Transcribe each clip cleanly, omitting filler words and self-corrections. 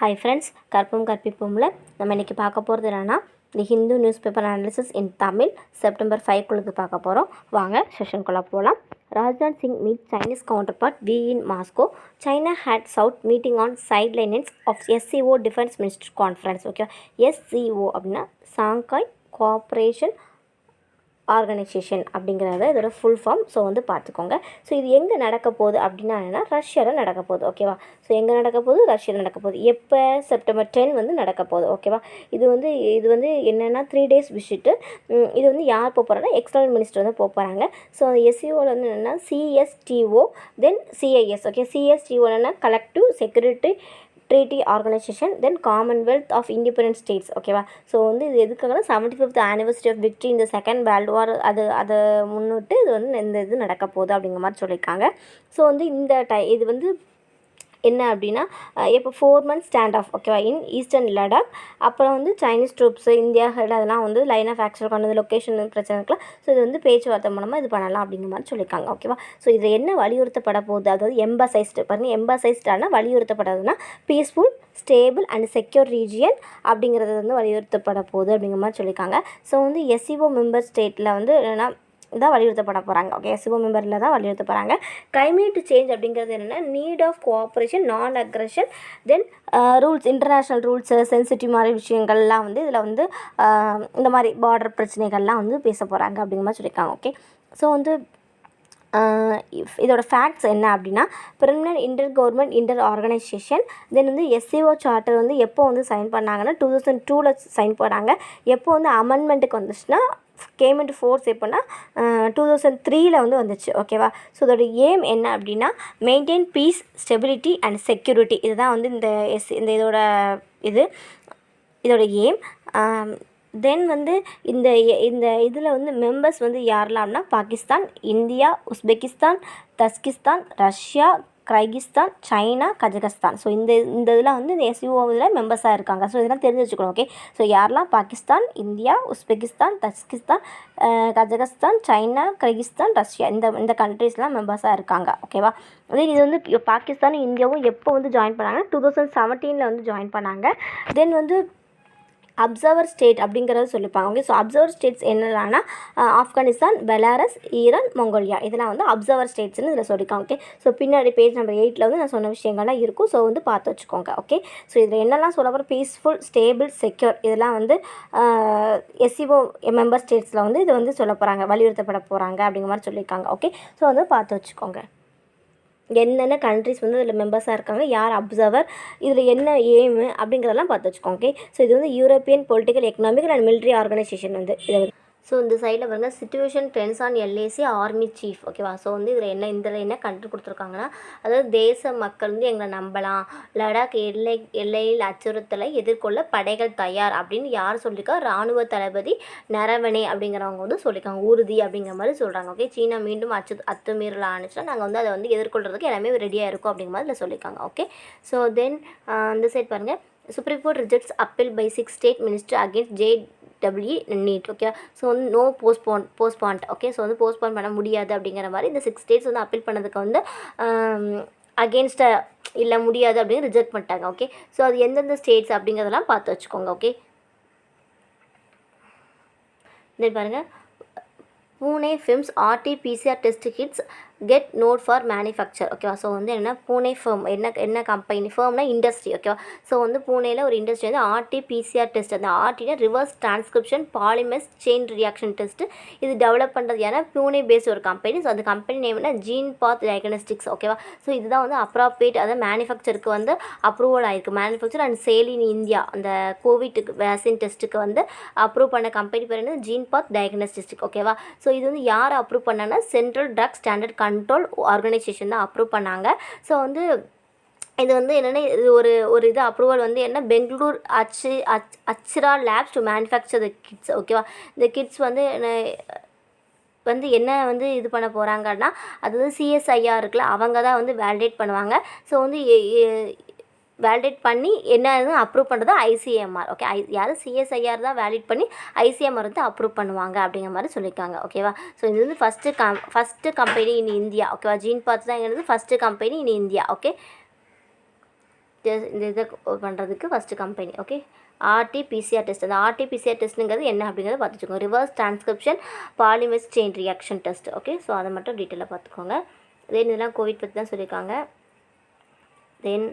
Hi friends, கற்பும் கற்பிப்போம்ல நம்ம இன்றைக்கி பார்க்க போகிறது என்னென்னா the Hindu news paper analysis in Tamil September 5 பார்க்க போகிறோம். வாங்க செஷனுக்குள்ளே போகலாம். Rajnath Singh meet Chinese counterpart Wei in Moscow. China had South meeting on sidelines of SCO Defense Minister Conference. Okay, SCO அப்படின்னா சாங்காய் கோஆப்ரேஷன் ஆர்கனைசேஷன் அப்படிங்கிறத இதோட ஃபுல் ஃபார்ம். ஸோ வந்து பார்த்துக்கோங்க. ஸோ இது எங்கே நடக்க போகுது அப்படின்னா என்னென்னா ரஷ்யாவில் நடக்க போகுது. ஓகேவா? ஸோ எங்கே நடக்க போகுது? ரஷ்யாவில் நடக்க போகுது. எப்போ? செப்டம்பர் 10 வந்து நடக்க போகுது. ஓகேவா? இது வந்து என்னென்னா 3 days விசிட்டு. இது வந்து யார் போக போகிறாங்கன்னா எக்ஸ்டர்னல் மினிஸ்டர் வந்து போக போகிறாங்க. ஸோ அந்த எஸ்சிஓவில் வந்து என்னென்னா CSTO then CIS. Okay, CSTO என்னென்னா collective security treaty organisation then commonwealth of independent states. ஓகேவா? ஸோ வந்து இது எதுக்காகனா 75th anniversary ஆஃப் விக்ட்ரி இந்த செகண்ட் வேர்ல்டு வார் அதை முன்னிட்டு இது வந்து இந்த இது நடக்க போகுது அப்படிங்கிற மாதிரி சொல்லியிருக்காங்க. ஸோ வந்து இது வந்து என்ன அப்படின்னா இப்போ 4 months ஸ்டாண்ட் ஆஃப். ஓகேவா? In eastern Ladakh. அப்புறம் வந்து சைனீஸ் ட்ரூப்ஸு இந்தியா ஹெட் அதெல்லாம் வந்து லைன் ஆஃப் ஆக்சுவல் கொண்டு வந்து லொக்கேஷன் பிரச்சனை இருக்கலாம். ஸோ இது வந்து பேச்சுவார்த்தை மூலமாக இது பண்ணலாம் அப்படிங்கிற மாதிரி சொல்லியிருக்காங்க. ஓகேவா? ஸோ இது என்ன வலியுறுத்தப்பட போகுது, அதாவது எம்பசைஸ்டானா வலியுறுத்தப்படாதுன்னா peaceful stable and secure region அப்படிங்கிறது வந்து வலியுறுத்தப்பட போகுது அப்படிங்கிற மாதிரி சொல்லியிருக்காங்க. ஸோ வந்து எஸ்சிஓ மெம்பர் ஸ்டேட்டில் வந்து என்னென்னா தான் வலியுறுத்தப்பட போகிறாங்க. ஓகே, எஸ்சிஓ மெம்பரில் தான் வலியுறுத்த போகிறாங்க. கிளைமேட் சேஞ்ச் அப்படிங்கிறது என்னென்னா நீட் ஆஃப் கோஆப்ரேஷன், நான் அக்ரெஷன் தென் ரூல்ஸ், இன்டர்நேஷ்னல் ரூல்ஸு, சென்சிட்டிவ் மாதிரி விஷயங்கள்லாம் வந்து இதில் வந்து இந்த மாதிரி பார்டர் பிரச்சனைகள்லாம் வந்து பேச போகிறாங்க அப்படிங்கிற மாதிரி சொல்லியிருக்காங்க. ஓகே, ஸோ வந்து இதோட ஃபேக்ட்ஸ் என்ன அப்படின்னா permanent inter government inter organisation then வந்து எஸ்சிஓ சார்ட்டர் வந்து எப்போ வந்து சைன் பண்ணாங்கன்னா 2002 சைன் பண்ணாங்க. எப்போ வந்து அமெண்ட்மெண்ட்டுக்கு வந்துச்சுன்னா கேம் இன்டு ஃபோர்ஸ் எப்போன்னா 2003 வந்து வந்துச்சு. ஓகேவா? ஸோ இதோட எய்ம் என்ன அப்படின்னா maintain piece, stability and security. இதுதான் வந்து இதோட எய்ம். தென் வந்து இந்த இதில் வந்து மெம்பர்ஸ் வந்து யாரெல்லாம்னா Pakistan, India, Uzbekistan, Tajikistan, Russia, Kyrgyzstan, China, Kazakhstan. So இந்த இதில் வந்து இந்த எஸ்சிஓவில் மெம்பர்ஸாக இருக்காங்க. ஸோ இதெல்லாம் தெரிஞ்சு வச்சுக்கணும். ஓகே, ஸோ யாரெல்லாம் Pakistan, India, Uzbekistan, Tajikistan, Kazakhstan, China, Kyrgyzstan, Russia இந்த கண்ட்ரீஸ்லாம் மெம்பர்ஸாக இருக்காங்க. ஓகேவா? அதே இது வந்து பாகிஸ்தானும் இந்தியாவும் எப்போ வந்து ஜாயின் பண்ணாங்கன்னா 2017 வந்து ஜாயின் பண்ணாங்க. தென் வந்து அப்சர்வர் ஸ்டேட் அப்படிங்கிறத சொல்லிப்பாங்க. ஓகே, ஸோ அப்சர்வர் ஸ்டேட்ஸ் என்னென்னா ஆப்கானிஸ்தான், பெலாரஸ், ஈரான், மங்கோலியா இதெல்லாம் வந்து அப்சர்வர் ஸ்டேட்ஸ்னு இதில் சொல்லியிருக்காங்க. ஓகே, ஸோ பின்னாடி பேஜ் நம்பர் 8 வந்து நான் சொன்ன விஷயங்கள்லாம் இருக்கும். ஸோ வந்து பார்த்து வச்சுக்கோங்க. ஓகே, ஸோ இதில் என்னெல்லாம் சொல்ல போகிற பீஸ்ஃபுல், ஸ்டேபிள், செக்யூர் இதெல்லாம் வந்து எஸ்சிஓ மெம்பர் ஸ்டேட்ஸில் வந்து இது வந்து சொல்ல போகிறாங்க, வலியுறுத்தப்பட போகிறாங்க அப்படிங்கிற மாதிரி சொல்லியிருக்காங்க. ஓகே, ஸோ வந்து பார்த்து வச்சுக்கோங்க. என்னென்ன கண்ட்ரிஸ் வந்து இதில் மெம்பர்ஸாக இருக்காங்க, யார் அப்சர்வர், இதில் என்ன எய்மு அப்படிங்கிறதெல்லாம் பார்த்து வச்சுக்கோங்க. ஓகே, ஸோ இது வந்து European political, economical and military organisation வந்து இதை வந்து. ஸோ இந்த சைடில் பாருங்கள் situation trends on LAC army chief. ஓகேவா? ஸோ வந்து இதில் என்ன கண்ட்ரி கொடுத்துருக்காங்கன்னா அதாவது தேச மக்கள் வந்து எங்களை நம்பலாம், லடாக் எல்லையில் அச்சுறுத்தலை எதிர்கொள்ள படைகள் தயார் அப்படின்னு யார் சொல்லியிருக்கா? இராணுவ தளபதி நரவனே அப்படிங்கிறவங்க வந்து சொல்லியிருக்காங்க. உறுதி அப்படிங்கிற மாதிரி சொல்கிறாங்க. ஓகே, சீனா மீண்டும் அத்துமீறல் ஆனிச்சுன்னா நாங்கள் வந்து அதை வந்து எதிர்கொள்கிறதுக்கு எல்லாமே ரெடியாக இருக்கும் அப்படிங்கிற மாதிரி இதில் சொல்லியிருக்காங்க. ஓகே, ஸோ தென் இந்த சைட் பாருங்கள் supreme court rejects appeal by 6 state minister against NEET. Okay, so வந்து நோ போஸ்ட்பாண்ட். ஓகே, ஸோ வந்து போஸ்ட்பான் பண்ண முடியாது அப்படிங்கிற மாதிரி இந்த 6 ஸ்டேட்ஸ் வந்து அப்பீல் பண்ணதுக்கு வந்து அகேன்ஸ்டாக இல்லை முடியாது அப்படின்னு ரிஜெக்ட் பண்ணிட்டாங்க. ஓகே, ஸோ அது எந்தெந்த ஸ்டேட்ஸ் அப்படிங்கிறதெல்லாம் பார்த்து வச்சுக்கோங்க. ஓகே, இதே பாருங்கள் Pune firms RT-PCR test kits get nod for manufacture. ஓகேவா? ஸோ வந்து என்ன பூனே ஃபேம் என்ன கம்பெனி, ஃபேம்னா இண்டஸ்ட்ரி. ஓகேவா? ஸோ வந்து பூனேயில் ஒரு இண்டஸ்ட்ரி வந்து RT-PCR டெஸ்ட், அந்த RTனா reverse transcription polymerase chain reaction test இது டெவலப் பண்ணுறது ஏன்னா பூனே பேஸ்ட் ஒரு கம்பெனி. ஸோ அந்த கம்பெனி நேம்னா ஜீன் பாத் டயக்னோஸ்டிக்ஸ். ஓகேவா? ஸோ இதுதான் வந்து அப்ராப்ரியேட் அதாவது மேனுஃபேக்சருக்கு வந்து அப்ரூவல் ஆயிருக்கு. Manufacture and sale in India அந்த கோவிட் வேக்சின் டெஸ்ட்டுக்கு வந்து அப்ரூவ் பண்ண கம்பெனி பேர் என்ன? ஜீன் பாத் டயக்னோஸ்டிக்ஸ். ஓகேவா? ஸோ இது வந்து யார் அப்ரூவ் பண்ணாங்கன்னா central drug standard control organisation தான் அப்ரூவ் பண்ணாங்க. ஸோ வந்து இது வந்து என்னென்னா இது ஒரு இது அப்ரூவல் வந்து என்ன Bangalore Achira labs to manufacture the kits. ஓகேவா? இந்த கிட்ஸ் வந்து என்ன வந்து இது பண்ண போகிறாங்கன்னா அது வந்து CSIR இருக்குல்ல அவங்க தான் வந்து வேலிடேட் பண்ணுவாங்க. ஸோ வந்து வேலிடேட் பண்ணி என்ன அப்ரூவ் பண்ணுறது ICMR. ஓகே, யார் CSIR தான் வேலிட் பண்ணி ICMR வந்து அப்ரூவ் பண்ணுவாங்க அப்படிங்கிற மாதிரி சொல்லியிருக்காங்க. ஓகேவா? ஸோ இது வந்து ஃபஸ்ட்டு கம்பெனி இன் இந்தியா. ஓகேவா? ஜீன் பாத் தான் என்னது first company in India. Okay, இந்த இதை பண்ணுறதுக்கு first company. Okay, RTPCR test. அந்த ஆர்டிபிசிஆர் டெஸ்ட்டுங்கிறது என்ன அப்படிங்கிறத பார்த்துக்கோங்க. Reverse transcription polymerase chain reaction test. Okay, so அதை மட்டும் டீட்டெயிலாக பார்த்துக்கோங்க. தென் இதெல்லாம் கோவிட் பற்றி தான் சொல்லியிருக்காங்க. தென்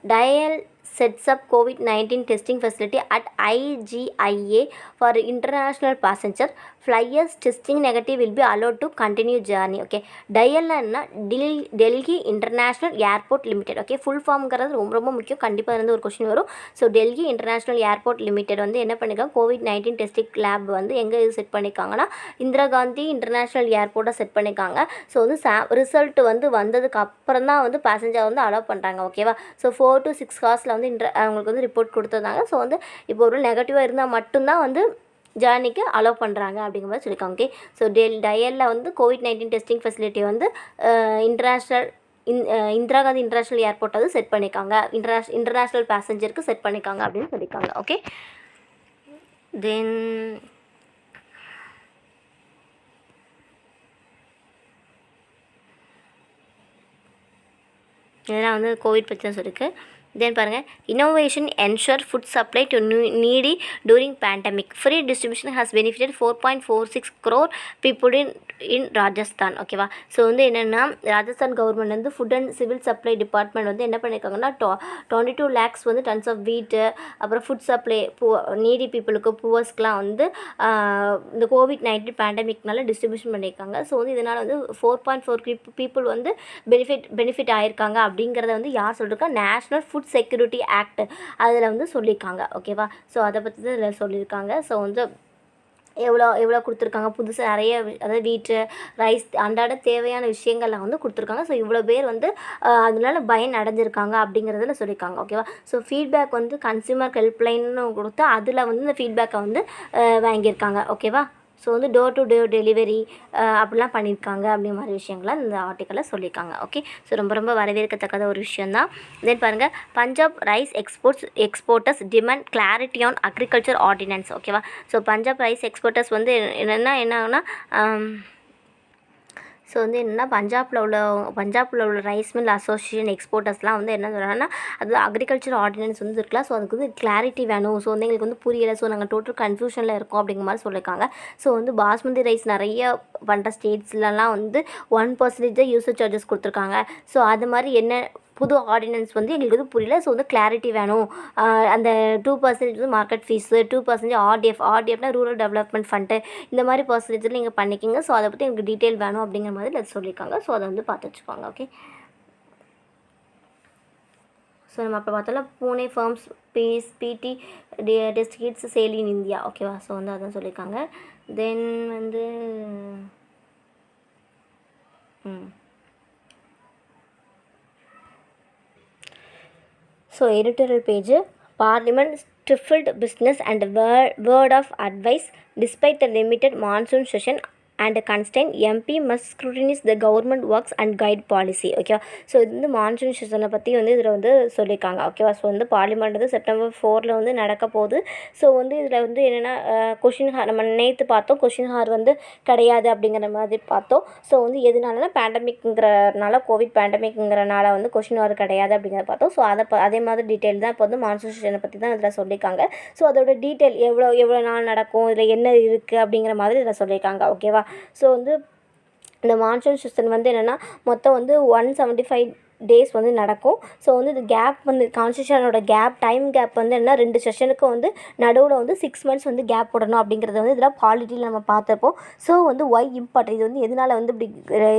DIAL sets up COVID-19 testing facility at IGIA for international passenger. Flyers testing negative will be allowed to continue journey. Okay, DIAL என்ன, Delhi international airport limited. Okay, full ஃபார்ம்ங்கிறது ரொம்ப ரொம்ப முக்கியம். கண்டிப்பாக வந்து ஒரு கொஸ்டின் வரும். So Delhi international airport limited வந்து என்ன பண்ணியிருக்காங்க, COVID-19 டெஸ்டிங் லேப் வந்து எங்கே செட் பண்ணியிருக்காங்கன்னா இந்திரா காந்தி இன்டர்நேஷ்னல் ஏர்போர்ட்டை செட் பண்ணியிருக்காங்க. ஸோ வந்து ரிசல்ட் வந்து வந்ததுக்கு அப்புறம் தான் வந்து பேசஞ்சர் வந்து அலோவ் பண்ணுறாங்க. ஓகேவா, ஸோ 4 to 6 ஹவர்ஸில் வந்து அவங்களுக்கு வந்து ரிப்போர்ட் கொடுத்துருந்தாங்க. ஸோ வந்து இப்போ ஒரு நெகட்டிவாக இருந்தால் மட்டும்தான் வந்து ஜேர்னிக்கு அலோவ் பண்ணுறாங்க அப்படிங்கிற மாதிரி சொல்லியிருக்காங்க. ஓகே, ஸோ DIAL வந்து COVID-19 டெஸ்டிங் ஃபெசிலிட்டி வந்து international Indira Gandhi international airport வந்து செட் பண்ணியிருக்காங்க, இன்டர்நேஷ்னல் பேசஞ்சருக்கு செட் பண்ணியிருக்காங்க அப்படின்னு சொல்லியிருக்காங்க. ஓகே, தென் இதெல்லாம் வந்து கோவிட் பற்றி தான் சொல்லியிருக்கு. தென் பாருங்கள், innovation ensure food supply to needy during pandemic. Free distribution has benefitted 4.46 crore people in Rajasthan. ஓகேவா, ஸோ வந்து என்னென்னா ராஜஸ்தான் கவர்மெண்ட் வந்து food and civil supply department வந்து என்ன பண்ணியிருக்காங்கன்னா 22 lakhs வந்து டன்ஸ் ஆஃப் வீட்டு, அப்புறம் ஃபுட் சப்ளை நீடி பீப்புளுக்கு, புவர்ஸ்க்கெலாம் வந்து இந்த COVID-19 பேண்டமிக்னால டிஸ்ட்ரிபியூஷன் பண்ணியிருக்காங்க. ஸோ வந்து இதனால் வந்து 4.4 பீப்புள் வந்து பெனிஃபிட் ஆகியிருக்காங்க அப்படிங்கிறத வந்து யார் சொல்லியிருக்கா, நேஷ்னல் ஃபுட் செக்யூரிட்டி ஆக்ட் அதில் வந்து சொல்லியிருக்காங்க. ஓகேவா, ஸோ அதை பற்றி தான் இதில் சொல்லியிருக்காங்க. ஸோ வந்து எவ்வளோ கொடுத்துருக்காங்க, புதுசாக நிறைய அதாவது வீட்டு ரைஸ் அன்றாட தேவையான விஷயங்கள்லாம் வந்து கொடுத்துருக்காங்க. ஸோ இவ்வளோ பேர் வந்து அதனால பயன் அடைஞ்சிருக்காங்க அப்படிங்கிறதுல சொல்லியிருக்காங்க. ஓகேவா, ஸோ ஃபீட்பேக் வந்து கன்சியூமர் ஹெல்ப்லைன்னு கொடுத்து அதில் வந்து இந்த ஃபீட்பேக்கை வந்து வாங்கியிருக்காங்க. ஓகேவா, ஸோ வந்து டோர் டு டோர் டெலிவரி அப்படிலாம் பண்ணியிருக்காங்க அப்படிங்கிற மாதிரி விஷயங்கள்லாம் இந்த ஆர்டிக்கலில் சொல்லியிருக்காங்க. ஓகே, ஸோ ரொம்ப ரொம்ப வரவேற்கத்தக்கத ஒரு விஷயந்தான். தென் பாருங்கள், Punjab rice exporters demand clarity on agriculture ordinance. ஓகேவா, ஸோ பஞ்சாப் ரைஸ் எக்ஸ்போர்ட்டர்ஸ் வந்து என்னன்னா ஸோ வந்து என்னென்னா பஞ்சாபில் உள்ள ரைஸ் மில் அசோசியேஷன் எக்ஸ்போர்ட்டர்ஸ்லாம் வந்து என்ன சொல்கிறாங்கன்னா, அது அக்ரிகல்ச்சர் ஆர்டினன்ஸ் வந்து இருக்கலாம். ஸோ அதுக்கு வந்து கிளாரிட்டி வேணும். ஸோ வந்து எங்களுக்கு வந்து புரியலை. ஸோ நாங்கள் டோட்டல் கன்ஃபியூஷனில் இருக்கோம் அப்படிங்கிற மாதிரி சொல்லியிருக்காங்க. ஸோ வந்து பாஸ்மதி ரைஸ் நிறைய பண்ணுற ஸ்டேட்ஸ்லலாம் வந்து 1% தான் யூசேஜ் சார்ஜஸ் கொடுத்துருக்காங்க. ஸோ அது மாதிரி என்ன புது ஆர்டினன்ஸ் வந்து எங்களுக்கு வந்து புரியல. ஸோ வந்து கிளாரிட்டி வேணும். அந்த 2% வந்து மார்க்கெட் ஃபீஸு, 2% ஆர்டிஎஃப்னா ரூரல் டெவலப்மெண்ட் ஃபண்டு, இந்த மாதிரி பர்சன்டேஜில் நீங்கள் பண்ணிக்கிங்க. ஸோ அதை பற்றி எனக்கு டீட்டெயில் வேணும் அப்படிங்கிற மாதிரி அதை சொல்லியிருக்காங்க. ஸோ அதை வந்து பார்த்து வச்சுக்கோங்க. ஓகே, ஸோ நம்ம அப்போ பார்த்தோம்னா பூனே ஃபார்ம்ஸ் பிடி test kids sale in India. ஓகேவா, ஸோ வந்து அதான் சொல்லியிருக்காங்க. தென் வந்து so editorial page, parliament stifled business and word of advice despite the limited monsoon session and constraint. MP must scrutinize the government works and guide policy. ஓகேவா, so இது வந்து monsoon சீசனை பற்றி வந்து இதில் வந்து சொல்லியிருக்காங்க. ஓகேவா, ஸோ வந்து பார்லிமெண்ட் வந்து September 4 வந்து நடக்க போகுது. ஸோ வந்து இதில் வந்து என்னென்னா கொஷின் ஹார் நம்ம நேற்று பார்த்தோம், கொஷின் ஹார் வந்து கிடையாது அப்படிங்கிற மாதிரி பார்த்தோம். ஸோ வந்து எதுனாலனா பேண்டமிக்ங்கிறனால, கோவிட் பேண்டமிக்ங்கிறனால வந்து கொஷின் ஹார் கிடையாது அப்படிங்கிறத பார்த்தோம். ஸோ அதே மாதிரி டீட்டெயில் தான் இப்போ வந்து மான்சூன் சீசனை பற்றி தான் இதில் சொல்லியிருக்காங்க. ஸோ அதோட டீட்டெயில் எவ்வளோ நாள் நடக்கும், இதில் என்ன இருக்குது அப்படிங்கிற மாதிரி இதில் சொல்லியிருக்காங்க. ஓகேவா, ஸோ வந்து இந்த மான்சூன் சீசன் வந்து என்னென்னா மொத்தம் வந்து 175 டேஸ் வந்து நடக்கும். ஸோ வந்து இது கேப் வந்து கான்ஸ்டியூஷனோட டைம் கேப் வந்து என்ன 2 செஷனுக்கு வந்து நடுவில் வந்து 6 months வந்து கேப் போடணும் அப்படிங்கிறது வந்து இதில் பாலிட்டியில் நம்ம பார்த்துருப்போம். ஸோ வந்து ஒய் இம்பார்ட்டன்ட், இது வந்து எதனால் வந்து இப்படி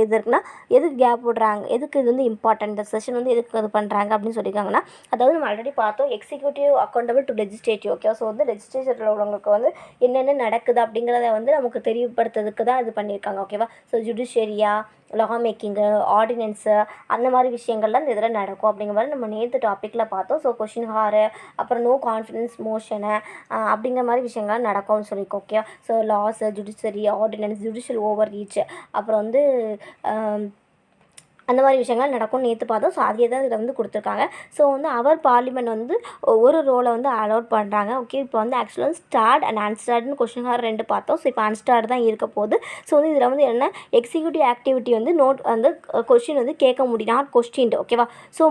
இது இருக்குன்னா எதுக்கு கேப் போடுறாங்க, எதுக்கு இது வந்து இம்பார்ட்டன்ட், இந்த செஷன் வந்து எதுக்கு அது பண்ணுறாங்க அப்படின்னு சொல்லியிருக்காங்கன்னா, அதாவது நம்ம ஆல்ரெடி பார்த்தோம் executive accountable to legislative. Okay, so வந்து லெஜிஸ்லேச்சரில் உள்ளவங்களுக்கு வந்து என்னென்ன நடக்குது அப்படிங்கிறத வந்து நமக்கு தெரியப்படுத்துறதுக்கு தான் இது பண்ணியிருக்காங்க. ஓகேவா, ஸோ ஜுடிஷியரியா, லா மேக்கிங்கு, ஆர்டினன்ஸு, அந்த மாதிரி விஷயங்கள்லாம் இந்த இதில் நடக்கும் அப்படிங்கிற மாதிரி நம்ம நேற்று டாப்பிக்கில் பார்த்தோம். ஸோ கொஷின் ஹாரு, அப்புறம் நோ கான்ஃபிடன்ஸ் மோஷனு அப்படிங்கிற மாதிரி விஷயங்கள்லாம் நடக்கும்னு சொல்லியிருக்கோம். Okay, so loss, judiciary, ordinance, judicial over reach, அப்புறம் வந்து அந்த மாதிரி விஷயங்கள் நடக்கும்னு நேற்று பார்த்தோம். ஸோ அதே தான் இதில் வந்து கொடுத்துருக்காங்க. ஸோ வந்து அவர் பார்லிமெண்ட் வந்து ஒரு ரோலை வந்து அலோட் பண்ணுறாங்க. ஓகே, இப்போ வந்து ஆக்சுவலாக வந்து ஸ்டார்ட் அண்ட் அன்ஸ்டார்ட்னு கொஷின் ஹார் 2 பார்த்தோம். ஸோ இப்போ அன்ஸ்டார்ட் தான் இருக்க போகுது. ஸோ வந்து இதில் வந்து என்ன எக்ஸிக்யூட்டிவ் ஆக்டிவிட்டி வந்து நோட் வந்து கொஷின் வந்து கேட்க முடியும், நாட் கொஸ்டின்டு. ஓகேவா? ஸோ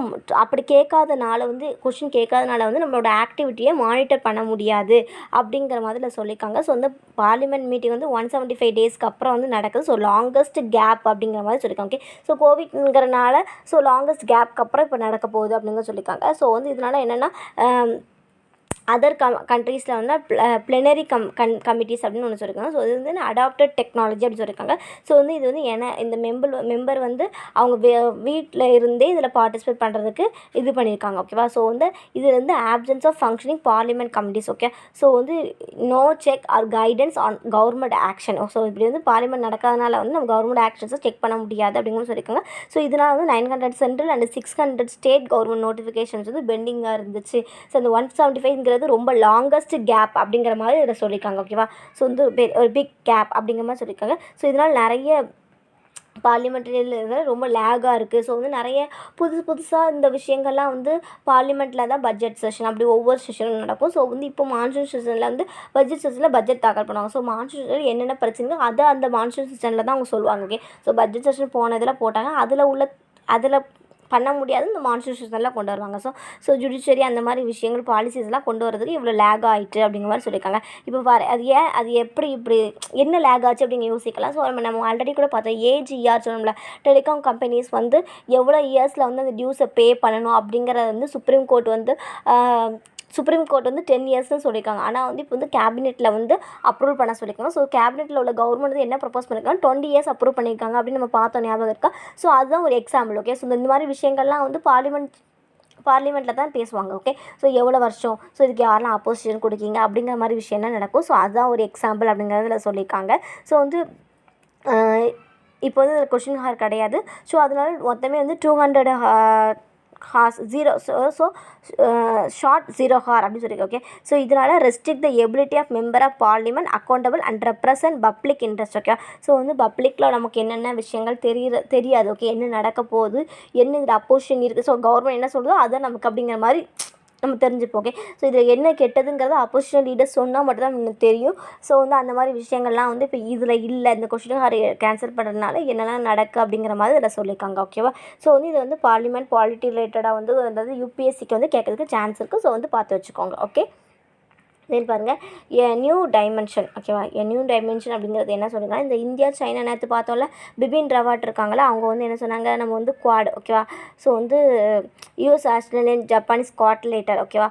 அப்படி கேட்காதனால வந்து கொஷின் கேட்காதனால வந்து நம்மளோட ஆக்டிவிட்டியை மானிட்டர் பண்ண முடியாது அப்படிங்கிற மாதிரி சொல்லியிருக்காங்க. ஸோ வந்து பார்லிமெண்ட் மீட்டிங் வந்து 175 டேஸ்க்கு அப்புறம் வந்து நடக்குது. ஸோ லாங்கஸ்ட் கேப் அப்படிங்கிற மாதிரி சொல்லியிருக்காங்க. ஓகே, ஸோ கோவிட்ங்கிறனால ஸோ லாங்கஸ்ட் கேப்க்கு அப்புறம் இப்போ நடக்க போகுது அப்படிங்க சொல்லியிருக்காங்க. ஸோ வந்து இதனால் என்னென்னா அதர் கண்ட்ரீஸில் வந்து ப்ளெனரி கமிட்டிஸ் அப்படின்னு ஒன்று சொல்லியிருக்காங்க. ஸோ இது வந்து அடாப்டட் டெக்னாலஜி அப்படின்னு சொல்லியிருக்காங்க. ஸோ வந்து இது வந்து இந்த மெம்பர் வந்து அவங்க வீட்டில் இருந்தே இதில் பார்ட்டிசிபேட் பண்ணுறதுக்கு இது பண்ணியிருக்காங்க. ஓகேவா? ஸோ வந்து இதில் வந்து options of functioning parliament committees. Okay, so வந்து no check or guidance on government action. So இப்படி வந்து பார்லிமெண்ட் நடக்காதனால வந்து நம்ம கவர்மெண்ட் ஆக்ஷன்ஸை செக் பண்ண முடியாது அப்படிங்கிற சொல்லியிருக்காங்க. ஸோ இதனால் வந்து 900 central and 600 state government notifications வந்து பெண்டிங்காக இருந்துச்சு. ஸோ இந்த 175 ரொம்ப லாங்கஸ்ட் கேப் அப்படிங்கிற மாதிரி இதில் சொல்லியிருக்காங்க. ஓகேவா? ஸோ வந்து ஒரு பிக் கேப் அப்படிங்கிற மாதிரி சொல்லியிருக்காங்க. ஸோ இதனால் நிறைய பார்லிமெண்ட்ரியில் ரொம்ப லேகாக இருக்குது. ஸோ வந்து நிறைய புதுசாக இந்த விஷயங்கள்லாம் வந்து பார்லிமெண்ட்டில் தான் பட்ஜெட் செஷன் அப்படி ஒவ்வொரு செஷனும் நடக்கும். ஸோ வந்து இப்போ மான்சூன் செஷனில் வந்து பட்ஜெட் செஷனில் பட்ஜெட் தாக்கல் பண்ணுவாங்க. ஸோ மான்சூன் செஷனில் என்னென்ன பிரச்சனைகளோ அதை அந்த மான்சூன் செஷனில் தான் அவங்க சொல்லுவாங்க. ஓகே, ஸோ பட்ஜெட் செஷன் போன இதில் போட்டாங்க, அதில் பண்ண முடியாது, இந்த மான்சூன் செஷன்லாம் கொண்டு வருவாங்க. ஸோ ஜுடிஷியரி அந்த மாதிரி விஷயங்கள் பாலிசிஸ்லாம் கொண்டு வரதுக்கு இவ்வளோ லேக் ஆகிட்டு அப்படிங்கிற மாதிரி சொல்லியிருக்காங்க. இப்போ அது எப்படி இப்படி என்ன லேக் ஆச்சு அப்படிங்க யோசிக்கலாம். ஸோ நம்ம ஆல்ரெடி கூட பார்த்தோம், ஏஜிஆர் சொன்னோம்ல, டெலிகாம் கம்பெனிஸ் வந்து எவ்வளோ இயர்ஸில் வந்து அந்த டியூஸை பே பண்ணணும் அப்படிங்கிறத வந்து சுப்ரீம் கோர்ட் வந்து 10 இயர்ஸ்னு சொல்லியிருக்காங்க. ஆனால் வந்து இப்போ வந்து கேபினெட்டில் வந்து அப்ரூவல் பண்ண சொல்லியிருக்காங்க. ஸோ கேபினெட்டில் உள்ள கவர்மெண்ட் வந்து என்ன ப்ரப்போஸ் பண்ணியிருக்காங்க, 20 இயர்ஸ் அப்ரூவ் பண்ணியிருக்காங்க அப்படின்னு நம்ம பார்த்தோம், ஞாபகம் இருக்கா? ஸோ அதுதான் ஒரு எக்ஸாம்பிள். ஓகே, ஸோ இந்த மாதிரி விஷயங்கள்லாம் வந்து பார்லிமெண்ட்டில் தான் பேசுவாங்க. ஓகே, ஸோ எவ்வளோ வருஷம், ஸோ இதுக்கு யாரெல்லாம் அப்போசிஷன் கொடுக்கீங்க அப்படிங்கிற மாதிரி விஷயம்லாம் நடக்கும். ஸோ அதுதான் ஒரு எக்ஸாம்பிள் அப்படிங்கிறதுல சொல்லியிருக்காங்க. ஸோ வந்து இப்போ வந்து கொஷின் ஹார் கிடையாது. ஸோ அதனால மொத்தமே வந்து 200 ஹார்ஸ் 0 ஸோ ஷார்ட் 0 ஹார் அப்படின்னு சொல்லியிருக்கேன். ஓகே, ஸோ இதனால் restrict the ability of member of parliament accountable and represent public interest. Okay, so வந்து பப்ளிக்கில் நமக்கு என்னென்ன விஷயங்கள் தெரியாது. ஓகே, என்ன நடக்க போகுது, என்ன இதில் அப்போசிஷன் இருக்குது, ஸோ கவர்மெண்ட் என்ன சொல்லுதோ அதை நமக்கு அப்படிங்கிற மாதிரி நம்ம தெரிஞ்சுப்போம். ஓகே, ஸோ இதில் என்ன கெட்டதுங்கிறது அப்போசிஷன் லீடர்ஸ் சொன்னால் மட்டும்தான் நமக்கு தெரியும். ஸோ வந்து அந்த மாதிரி விஷயங்கள்லாம் வந்து இப்போ இதில் இல்லை, இந்த கொஸ்டின் கேன்சல் பண்ணுறதுனால என்னெல்லாம் நடக்கு அப்படிங்கிற மாதிரி இதில் சொல்லியிருக்காங்க. ஓகேவா? ஸோ வந்து இது வந்து பார்லிமெண்ட் பாலிட்டி ரிலேட்டடாக வந்து அதாவது யூபிஎஸ்சிக்கு வந்து கேட்கறதுக்கு சான்ஸ் இருக்குது. ஸோ வந்து பார்த்து வச்சுக்கோங்க. ஓகே, தென் பாருங்கள், எ நியூ டைமென்ஷன். ஓகேவா? நியூ டைமென்ஷன் அப்படிங்கிறது என்ன சொல்லுங்கள், இந்த இந்தியா சைனா நேற்று பார்த்தோம்ல, பிபின் ராவத் இருக்காங்களா, அவங்க வந்து என்ன சொன்னாங்க, நம்ம வந்து குவாட். ஓகேவா? ஸோ வந்து யூஎஸ் ஆஸ்திரேலியன் ஜப்பானீஸ் குவாட்லேட்டர். ஓகேவா?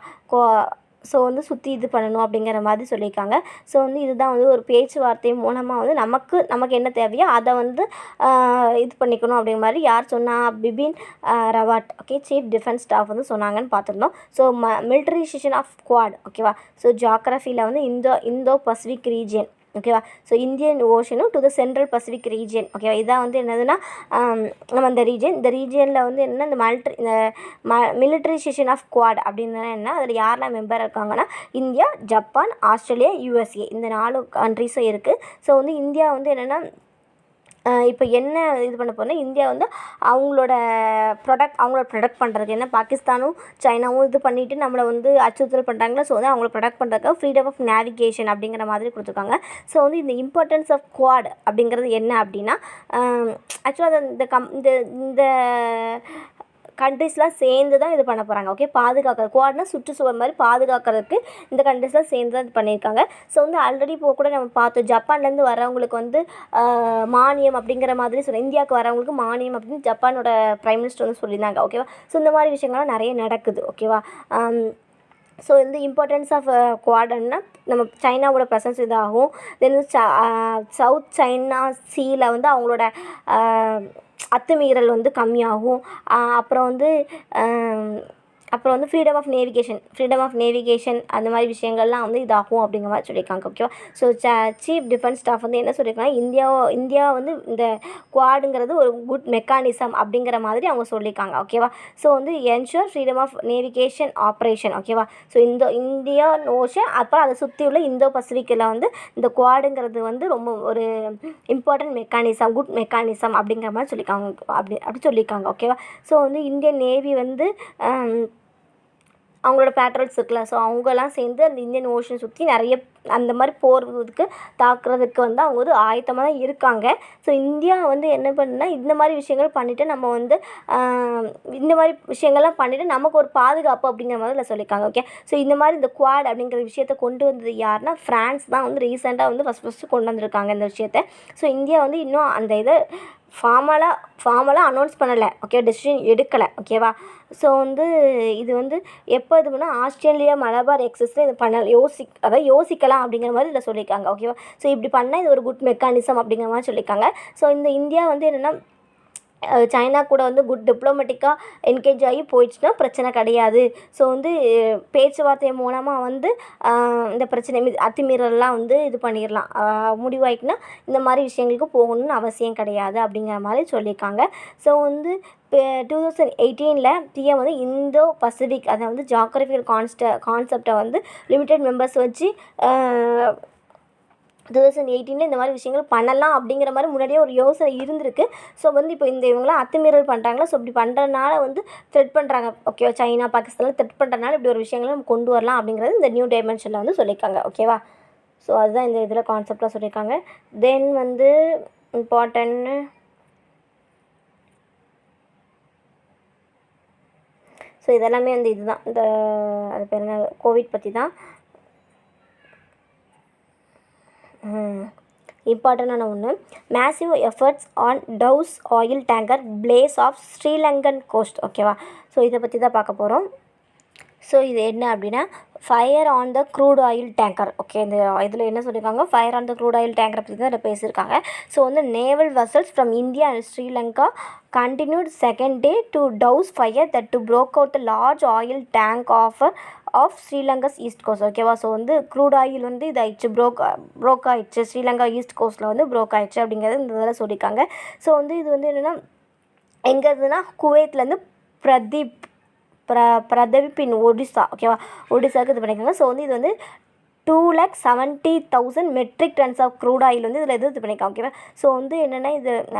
ஸோ வந்து சுற்றி இது பண்ணணும் அப்படிங்கிற மாதிரி சொல்லியிருக்காங்க. ஸோ வந்து இதுதான் வந்து ஒரு பேச்சுவார்த்தை மூலமாக வந்து நமக்கு என்ன தேவையோ அதை வந்து இது பண்ணிக்கணும் அப்படிங்கிற மாதிரி யார் சொன்னால், Bipin Rawat. Okay, chief defence staff வந்து சொன்னாங்கன்னு பார்த்துருந்தோம். So militarisation of Quad. ஓகேவா? ஸோ ஜியாகிரஃபியில் வந்து இந்தோ பசிபிக் ரீஜியன். ஓகேவா? ஸோ இந்தியன் ஓஷனும் to the central Pacific region. ஓகேவா? இதான் வந்து என்னதுன்னா நம்ம இந்த ரீஜியனில் வந்து என்ன இந்த மிலிட்ரைசேஷன் ஆஃப் குவாட் அப்படின்னா என்ன, அதில் யாரெல்லாம் மெம்பர் இருக்காங்கன்னா இந்தியா, ஜப்பான், ஆஸ்திரேலியா, யூஎஸ்ஏ, இந்த 4 கண்ட்ரிஸும் இருக்குது. ஸோ வந்து இந்தியா வந்து என்னென்னா இப்போ என்ன இது பண்ண போனால், இந்தியா வந்து அவங்களோட ப்ரொடக்ட் பண்ணுறதுக்கு என்ன, பாகிஸ்தானும் சைனாவும் இது பண்ணிவிட்டு நம்மளை வந்து அச்சுறுத்தல் பண்ணுறாங்களா, ஸோ வந்து அவங்கள ப்ரொடக்ட் பண்ணுறதுக்காக ஃப்ரீடம் ஆஃப் நேவிகேஷன் அப்படிங்கிற மாதிரி கொடுத்துருக்காங்க. ஸோ வந்து இந்த இம்பார்ட்டன்ஸ் ஆஃப் குவாட் அப்படிங்கிறது என்ன அப்படின்னா, ஆக்சுவலாக இந்த கண்ட்ரிஸ்லாம் சேர்ந்து தான் இது பண்ண போகிறாங்க. ஓகே, பாதுகாக்கிறது, குவாட்னா சுற்றுச்சுவர் மாதிரி பாதுகாக்கிறதுக்கு இந்த கண்ட்ரிஸ்லாம் சேர்ந்து தான் இது பண்ணியிருக்காங்க. ஸோ வந்து ஆல்ரெடி இப்போ கூட நம்ம பார்த்தோம், ஜப்பான்லேருந்து வரவங்களுக்கு வந்து மானியம் அப்படிங்கிற மாதிரி இந்தியாவுக்கு வரவங்களுக்கு மானியம் அப்படின்னு ஜப்பானோட பிரைம் மினிஸ்டர் வந்து சொல்லியிருந்தாங்க. ஓகேவா? ஸோ இந்த மாதிரி விஷயங்கள்லாம் நிறைய நடக்குது. ஓகேவா? ஸோ இந்த இம்பார்ட்டன்ஸ் ஆஃப் குவாட்னா நம்ம சைனாவோட ப்ரெசன்ஸ் இதாகும். தென் சவுத் சைனா சீல வந்து அவங்களோட அத்துமீறல் வந்து கம்மியாகும். அப்புறம் வந்து அப்புறம் வந்து ஃப்ரீடம் ஆஃப் நேவிகேஷன் அந்த மாதிரி விஷயங்கள்லாம் வந்து இதாகும் அப்படிங்கிற மாதிரி சொல்லியிருக்காங்க. ஓகேவா. ஸோ சீஃப் டிஃபென்ஸ் ஸ்டாஃப் வந்து என்ன சொல்லியிருக்காங்கன்னா, இந்தியா வந்து இந்த குவாடுங்கிறது ஒரு குட் மெக்கானிசம் அப்படிங்கிற மாதிரி அவங்க சொல்லியிருக்காங்க. ஓகேவா. ஸோ வந்து ensure freedom of navigation operation. ஓகேவா. ஸோ இந்தியன் ஓஷன் அப்புறம் அதை சுற்றி உள்ள இந்தோ பசிபிக்கில் வந்து இந்த குவாடுங்கிறது வந்து ரொம்ப ஒரு இம்பார்ட்டன்ட் மெக்கானிசம், குட் மெக்கானிசம் அப்படிங்கிற மாதிரி சொல்லியிருக்காங்க. அப்படி சொல்லியிருக்காங்க. ஓகேவா. ஸோ வந்து இந்தியன் நேவி வந்து அவங்களோட பேட்ரோல்ஸ் இருக்குல்ல, ஸோ அவங்கெல்லாம் சேர்ந்து அந்த இந்தியன் ஓஷன் சுற்றி நிறைய அந்த மாதிரி போகிறதுக்கு தாக்குறதுக்கு வந்து அவங்க ஒரு ஆயத்தமாக தான் இருக்காங்க. ஸோ இந்தியா வந்து என்ன பண்ணுன்னா, இந்த மாதிரி விஷயங்கள் பண்ணிவிட்டு நம்ம வந்து இந்த மாதிரி விஷயங்கள்லாம் பண்ணிவிட்டு நமக்கு ஒரு பாதுகாப்பு அப்படிங்கிற மாதிரி இதில் சொல்லியிருக்காங்க. ஓகே. ஸோ இந்த மாதிரி இந்த குவாட் அப்படிங்கிற விஷயத்த கொண்டு வந்தது யாருன்னா, ஃப்ரான்ஸ் தான் வந்து ரீசெண்டாக வந்து ஃபஸ்ட்டு கொண்டு வந்திருக்காங்க இந்த விஷயத்த. ஸோ இந்தியா வந்து இன்னும் அந்த இதை ஃபார்மலாக அனௌன்ஸ் பண்ணலை. ஓகே. டெசிஷன் எடுக்கலை. ஓகேவா. ஸோ வந்து இது வந்து எப்போ இது பண்ணால் ஆஸ்திரேலியா மலபார் எக்ஸஸில் இது யோசிக்கலாம் அப்படிங்கிற மாதிரி இதில் சொல்லியிருக்காங்க. ஓகேவா. ஸோ இப்படி பண்ணால் இது ஒரு குட் மெக்கானிசம் அப்படிங்கிற மாதிரி சொல்லியிருக்காங்க. ஸோ இந்த இந்தியா வந்து என்னென்னா சைனா கூட வந்து குட் டிப்ளமேட்டிக்காக என்கேஜ் ஆகி போயிடுச்சுன்னா பிரச்சனை கிடையாது. ஸோ வந்து பேச்சுவார்த்தை மூலமாக வந்து இந்த பிரச்சனை அத்துமீறலாம் வந்து இது பண்ணிடலாம், முடிவாயிட்டுனா இந்த மாதிரி விஷயங்களுக்கு போகணும்னு அவசியம் கிடையாது அப்படிங்கிற மாதிரி சொல்லியிருக்காங்க. ஸோ வந்து இப்போ 2018 பிஎம் வந்து இந்தோ பசிபிக் அதை வந்து ஜியாகிரபிக்கல் கான்செப்டை வந்து லிமிடெட் மெம்பர்ஸ் வச்சு 2018 இந்த மாதிரி விஷயங்கள் பண்ணலாம் அப்படிங்கிற மாதிரி முன்னாடியே ஒரு யோசனை இருந்திருக்கு. ஸோ வந்து இப்போ இவங்களாம் அத்துமீறல் பண்ணுறாங்களா, ஸோ இப்படி பண்ணுறதுனால வந்து த்ரெட் பண்ணுறாங்க. ஓகேவா. சைனா பாகிஸ்தானில் த்ரெட் பண்ணுறதுனால இப்படி ஒரு விஷயங்களை நம்ம கொண்டு வரலாம் அப்படிங்கிறது இந்த நியூ டைமென்ஷனில் வந்து சொல்லியிருக்காங்க. ஓகேவா. ஸோ அதுதான் இந்த இதில் கான்செப்டாக சொல்லியிருக்காங்க. தென் வந்து இம்பார்ட்டன்ட் ஸோ இதெல்லாமே வந்து இதுதான் இந்த அது பேர் என்ன கோவிட் பற்றி தான். இம்பார்ட்டண்டான ஒன்று, massive efforts on douse oil tanker blaze off Sri Lankan coast. ஓகேவா. ஸோ இதை பற்றி தான் பார்க்க போகிறோம். ஸோ இது என்ன அப்படின்னா, fire on the crude oil tanker. Okay. இந்த இதில் என்ன சொல்லியிருக்காங்க, fire on the crude oil டேங்கரை பற்றி தான் இதில் பேசியிருக்காங்க. ஸோ வந்து naval vessels from India and Sri Lanka continued second day to douse fire that to broke out a large oil tank of Sri Lanka's east coast. ஓகேவா. ஸோ வந்து க்ரூட் ஆயில் வந்து இதாகிடுச்சு, ப்ரோக் ஆகிடுச்சு, ஸ்ரீலங்கா ஈஸ்ட் கோஸ்ட்டில் வந்து ப்ரோக் ஆகிடுச்சு அப்படிங்கிறது இந்த இதில் சொல்லியிருக்காங்க. ஸோ வந்து இது வந்து என்னென்னா எங்கே இருந்துன்னா குவைத்லேருந்து பிரதீப் இன் ஒடிசா. ஓகேவா. ஒடிசாவுக்கு இது பண்ணியிருக்காங்க. ஸோ வந்து இது வந்து 270,000 metric tons of crude oil வந்து இதில் இது பண்ணியிருக்காங்க. ஓகேவா. ஸோ வந்து என்னென்னா இது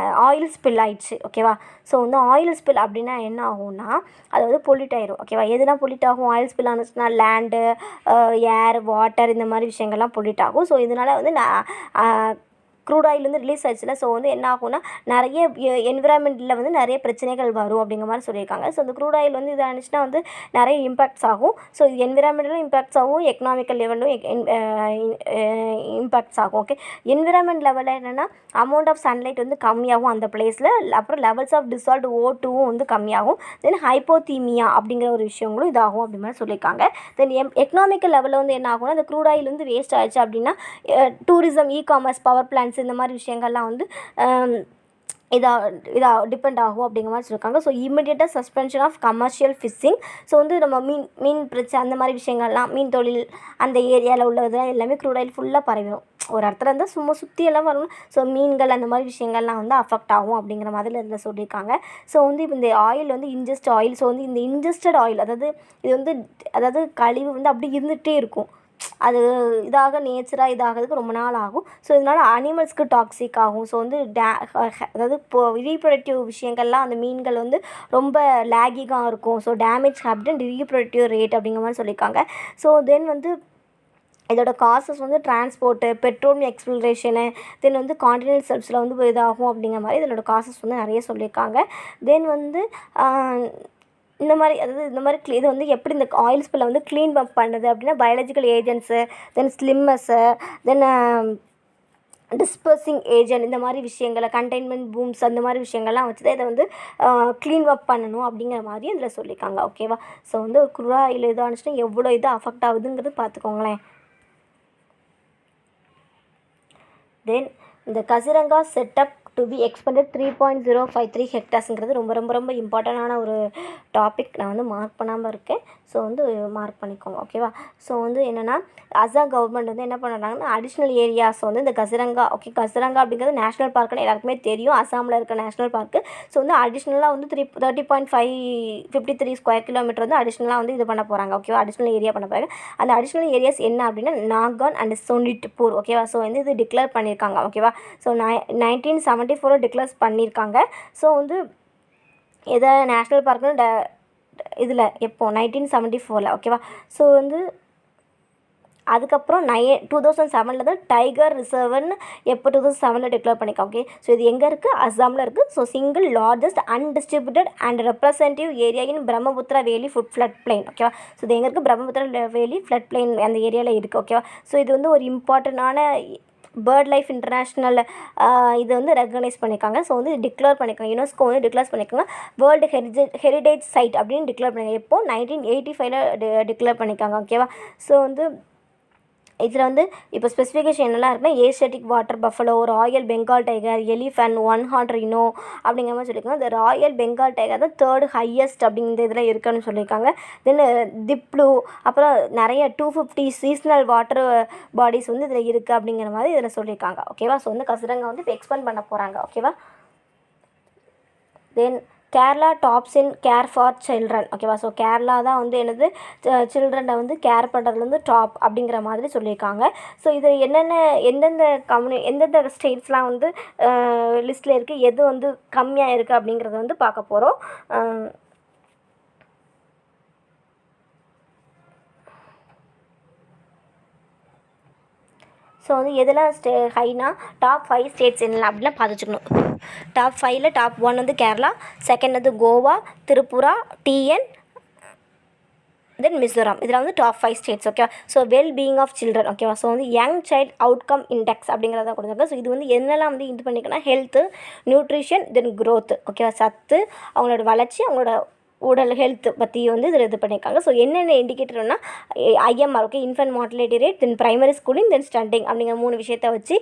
ஆயில் ஸ்பில் ஆயிடுச்சு. ஓகேவா. ஸோ வந்து ஆயில் ஸ்பில் அப்படின்னா என்ன ஆகும்னா, அது வந்து பொல்யூட் ஆயிரும். ஓகேவா. எதுனா பொல்யூட் ஆகும், ஆயில் ஸ்பில் ஆனிச்சுன்னா லேண்டு, ஏர், வாட்டர் இந்த மாதிரி விஷயங்கள்லாம் பொல்யூட் ஆகும். ஸோ இதனால் வந்து க்ரூட் ஆயில் வந்து ரிலீஸ் ஆயிடுச்சுல, ஸோ வந்து என்ன ஆகும்னா நிறைய என்விரான்மெண்ட்டில் வந்து நிறைய பிரச்சனைகள் வரும் அப்படிங்கிற மாதிரி சொல்லியிருக்காங்க. ஸோ இந்த க்ரூட் ஆயில் வந்து இது ஆனிச்சுன்னா வந்து நிறைய இம்பேக்ட்ஸ் ஆகும். ஸோ இது என்விரான்மெண்டலும் இம்பேக்ட்ஸ் ஆகும், எக்கனாமிக்கல் லெவலும் இம்பேக்ட்ஸ் ஆகும். ஓகே. என்விரான்மெண்ட் லெவலில் என்னென்னா அமௌண்ட் ஆஃப் சன்லைட் வந்து கம்மியாகும் அந்த பிளேஸில், அப்புறம் லெவல்ஸ் ஆஃப் டிசால்வ்டு O2 வந்து கம்மியாகும். தென் ஹைப்போதீமியா அப்படிங்கிற ஒரு விஷயங்களும் இதாகும் அப்படி மாதிரி சொல்லியிருக்காங்க. தென் எக்கனாமிக்கல் லெவலில் வந்து என்ன ஆகும்னா, இந்த க்ரூட் ஆயில் வந்து வேஸ்ட் ஆயிடுச்சு அப்படின்னா டூரிசம், இ-காமர்ஸ், பவர் பிளான்ட்ஸ் இந்த மாதிரி விஷயங்கள்லாம் வந்து இதா டிபெண்ட் ஆகும் அப்படிங்கிற மாதிரி சொல்லியிருக்காங்க. ஸோ இமிடியேட்டாக suspension of commercial fishing. So வந்து நம்ம மீன் பிரச்சனை அந்த மாதிரி விஷயங்கள்லாம், மீன் தொழில் அந்த ஏரியாவில் உள்ளதெல்லாம் எல்லாமே க்ரூட் ஆயில் ஃபுல்லாக பரவிடும். ஒரு இடத்துல இருந்தால் சும்மா சுற்றி எல்லாம் வரணும். ஸோ மீன்கள் அந்த மாதிரி விஷயங்கள்லாம் வந்து அஃபெக்ட் ஆகும் அப்படிங்கிற மாதிரி இதில் சொல்லியிருக்காங்க. ஸோ வந்து இப்போ இந்த ஆயில் வந்து இன்ஜெஸ்ட் ஆயில். ஸோ வந்து இந்த இன்ஜெஸ்டட் ஆயில் அதாவது கழிவு வந்து அப்படி இருந்துகிட்டே இருக்கும். அது நேச்சராக இதாகிறதுக்கு ரொம்ப நாள் ஆகும். ஸோ இதனால் அனிமல்ஸ்க்கு டாக்ஸிக் ஆகும். ஸோ வந்து அதாவது இப்போது ரீப்ரொடக்டிவ் விஷயங்கள்லாம் அந்த மீன்கள் வந்து ரொம்ப லேகிங்காக இருக்கும். So damage habit reproductive rate அப்படிங்கிற மாதிரி சொல்லியிருக்காங்க. ஸோ தென் வந்து இதோட காசஸ் வந்து டிரான்ஸ்போர்ட்டு, பெட்ரோலியம் எக்ஸ்ப்ளோரேஷனு, தென் வந்து கான்டினென்டல் ஷெல்ஃப்ஸில் வந்து இதாகும் அப்படிங்கிற மாதிரி இதோட காசஸ் வந்து நிறைய சொல்லியிருக்காங்க. தென் வந்து இந்த மாதிரி இது வந்து எப்படி இந்த ஆயில் ஸ்பில்லை வந்து க்ளீன் அப் பண்ணுறது அப்படின்னா, பயாலஜிக்கல் ஏஜென்ட்ஸு, தென் ஸ்லிம்மர்ஸு, தென் டிஸ்பர்சிங் ஏஜென்ட் இந்த மாதிரி விஷயங்களை, கண்டெய்ன்மெண்ட் பூம்ஸ் அந்த மாதிரி விஷயங்கள்லாம் வச்சு தான் இதை வந்து க்ளீன் அப் பண்ணணும் அப்படிங்கிற மாதிரி இதில் சொல்லியிருக்காங்க. ஓகேவா. ஸோ வந்து க்ரூட் ஆயில் இதானுச்சுன்னா எவ்வளோ இது அஃபெக்ட் ஆகுதுங்கிறது பார்த்துக்கோங்களேன். தென் இந்த Kaziranga set up to be expanded 3.053 ஹெக்டார்ஸுங்கிறது ரொம்ப ரொம்ப ரொம்ப இம்பார்ட்டண்டான ஒரு டாபிக். நான் வந்து மார்க் பண்ணாமல் இருக்கேன். ஸோ வந்து மார்க் பண்ணிக்கோங்க. ஓகேவா? ஸோ வந்து என்னென்னா அசாம் கவர்மெண்ட் வந்து என்ன பண்ணுறாங்கன்னா அடிஷ்னல் ஏரியாஸ் வந்து இந்த கசிரங்கா, ஓகே, கசிரங்கா அப்படிங்கிறது நேஷ்னல் பார்க்குன்னு எல்லாருக்குமே தெரியும். அசாமில் இருக்க நேஷ்னல் பார்க்கு. ஸோ வந்து அடிஷ்னலாக வந்து 30.553 ஸ்கொயர் கிலோமீட்டர் வந்து அடிஷ்னலாக வந்து இது பண்ண போகிறாங்க. ஓகேவா? அடிஷ்னல் ஏரியா பண்ண போகிறாங்க. அந்த அடிஷ்னல் ஏரியாஸ் என்ன அப்படின்னா நாகான் அண்ட் சோனிட்பூர். ஓகேவா? ஸோ வந்து இது டிக்ளேர் பண்ணியிருக்காங்க. ஓகேவா? ஸோ 1974 டிக்ளேர் பண்ணியிருக்காங்க. ஸோ வந்து எதை நேஷ்னல் பார்க்குன்னு இதில் எப்போ 1974. ஓகேவா? ஸோ வந்து அதுக்கப்புறம் 2007 தான் டைகர் ரிசர்வ்னு எப்போ 2007 டிக்ளேர் பண்ணியிருக்காங்க. ஓகே, ஸோ இது எங்கே இருக்குது? அஸ்ஸாமில் இருக்குது. So single largest undistributed and representative area இன் பிரம்மபுத்திரா வேலி ஃப்ளட் பிளைன். ஓகேவா? ஸோ இது எங்கே இருக்குது? பிரம்மபுத்திரா வேலி ஃப்ளட் பிளைன் அந்த ஏரியாவில் இருக்குது. ஓகேவா? ஸோ இது வந்து ஒரு இம்பார்ட்டண்டான பேர்ட் லைஃப் இன்டர்நேஷ்னல் இது வந்து ரெகனைஸ் பண்ணியிருக்காங்க. ஸோ வந்து டிக்ளேர் பண்ணியிருக்காங்க. யுனெஸ்கோ வந்து டிக்ளேர் பண்ணியிருக்காங்க வேர்ல்டு ஹெரிடேஜ் சைட் அப்படின்னு டிக்ளேர் பண்ணியிருக்காங்க. எப்போ 1985 டிக்ளேர் பண்ணியிருக்காங்க. ஓகேவா? ஸோ வந்து இதில் வந்து இப்போ ஸ்பெசிஃபிகேஷன் என்னெல்லாம் இருக்குன்னா Asiatic water buffalo, Royal Bengal tiger, elephant, one horn Reno அப்படிங்கிற மாதிரி சொல்லியிருக்காங்க. இந்த ராயல் பெங்கால் டைகர் தான் 3rd ஹையஸ்ட் அப்படிங்கிற இதில் இருக்குன்னு சொல்லியிருக்காங்க. தென் திப்ளூ, அப்புறம் நிறைய 250 சீஸ்னல் வாட்டர் பாடிஸ் வந்து இதில் இருக்குது அப்படிங்கிற மாதிரி இதில் சொல்லியிருக்காங்க. ஓகேவா? ஸோ வந்து கசிரங்கா வந்து இப்போ எக்ஸ்பேண்ட் பண்ண போகிறாங்க. ஓகேவா? Then Kerala tops in care for children. ஓகேவா? ஸோ கேரளா தான் வந்து என்னது சில்ட்ரனை வந்து கேர் பண்ணுறதுல வந்து டாப் அப்படிங்கிற மாதிரி சொல்லியிருக்காங்க. ஸோ இது எந்தெந்த எந்தெந்த ஸ்டேட்ஸ்லாம் வந்து லிஸ்ட்டில் இருக்குது, எது வந்து கம்மியாக இருக்குது அப்படிங்கிறத வந்து பார்க்க போகிறோம். ஸோ வந்து எதெல்லாம் ஹைனா டாப் 5 ஸ்டேட்ஸ் என்னலாம் அப்படிலாம் பார்த்து வச்சுக்கணும். டாப் 5ல் டாப் 1 வந்து கேரளா, செகண்ட் வந்து கோவா, திரிபுரா, டிஎன், தென் மிசோரம். இதில் வந்து டாப் 5 ஸ்டேட்ஸ். ஓகேவா? So well being of children. ஓகேவா? ஸோ வந்து யங் சைல்டு அவுட்கம் இண்டெக்ஸ் அப்படிங்கிறத கொடுத்துருக்காங்க. ஸோ இது வந்து என்னெல்லாம் வந்து இது பண்ணிக்கன்னா ஹெல்த்து, நியூட்ரிஷன், தென் க்ரோத்து. ஓகேவா? சத்து, அவங்களோட வளர்ச்சி, அவங்களோட உடல் ஹெல்த் பற்றி வந்து இதில் இது பண்ணியிருக்காங்க. ஸோ என்னென்ன இண்டிகேட்டர்னா ஐஎம்ஆர், ஓகே, இன்ஃபென்ட் மார்டிலிட்டி ரேட், தென் ப்ரைமரி ஸ்கூலிங், தென் ஸ்டண்டிங் அப்படிங்கிற 3 விஷயத்தை வச்சு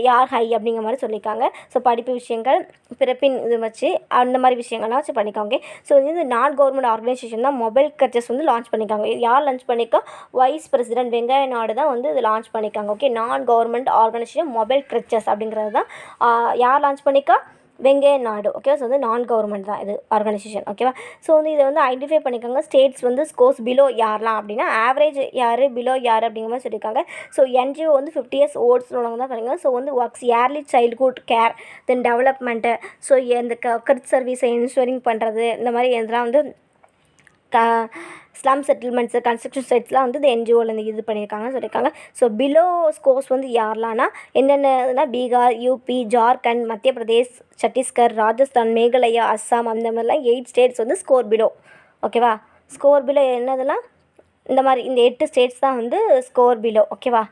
யார் ஹை அப்படிங்கிற மாதிரி சொல்லியிருக்காங்க. ஸோ படிப்பு விஷயங்கள், பிறப்பின் இது வச்சு அந்த மாதிரி விஷயங்கள்லாம் வச்சு பண்ணியிருக்காங்க. ஸோ இது நான் கவர்மெண்ட் ஆர்கனைசேஷன் தான் மொபைல் கிரச்சஸ் வந்து லான்ச் பண்ணியிருக்காங்க. யார் லான்ச் பண்ணியிருக்கா? வைஸ் பிரசிடென்ட் வெங்கையா நாயுடு தான் வந்து இது லான்ச் பண்ணியிருக்காங்க. ஓகே, நான் கவர்மெண்ட் ஆர்கனைசேஷன் மொபைல் கிரச்சஸ் அப்படிங்கிறது தான் யார் லான்ச் பண்ணியிருக்கா? வெங்கையா நாயுடு. ஓகேவா? ஸோ வந்து நான் கவர்மெண்ட் தான் இது ஆர்கனைசேஷன். ஓகேவா? ஸோ வந்து இதை வந்து ஐடென்டிஃபை பண்ணியிருக்காங்க. ஸ்டேட்ஸ் வந்து ஸ்கோர்ஸ் பிலோ யாரெலாம் அப்படின்னா ஆவரேஜ் யார், பிலோ யார் அப்படிங்கிற மாதிரி சொல்லியிருக்காங்க. ஸோ என்ஜிஓ வந்து 50 years ஓல்ட்ஸ் உள்ளவங்க தான் பண்ணியிருக்காங்க. ஸோ வந்து ஒர்க்ஸ் ஏர்லி சைல்ட்ஹுட் கேர், தென் டெவலப்மெண்ட்டு, ஸோ இந்த கிட் சர்வீஸை இன்சூரிங் பண்ணுறது, இந்த மாதிரி இதெல்லாம் வந்து ஸ்லம் செட்டில்மெண்ட்ஸு, கன்ஸ்ட்ரக்ஷன் சைட்ஸ்லாம் வந்து இந்த என்ஜிஓலேருந்து இது பண்ணியிருக்காங்கன்னு சொல்லியிருக்காங்க. ஸோ பிலோ ஸ்கோர்ஸ் வந்து யாரெலாம்னா என்னென்னனா பீகார், யூபி, ஜார்க்கண்ட், மத்திய பிரதேஷ், சத்தீஸ்கர், ராஜஸ்தான், மேகாலயா, அஸ்ஸாம் அந்த மாதிரிலாம் 8 ஸ்டேட்ஸ் வந்து ஸ்கோர் பிலோ. ஓகேவா? ஸ்கோர் பிலோ என்னதுலாம் இந்த மாதிரி இந்த 8 ஸ்டேட்ஸ் தான் வந்து ஸ்கோர் பிலோ. ஓகேவா?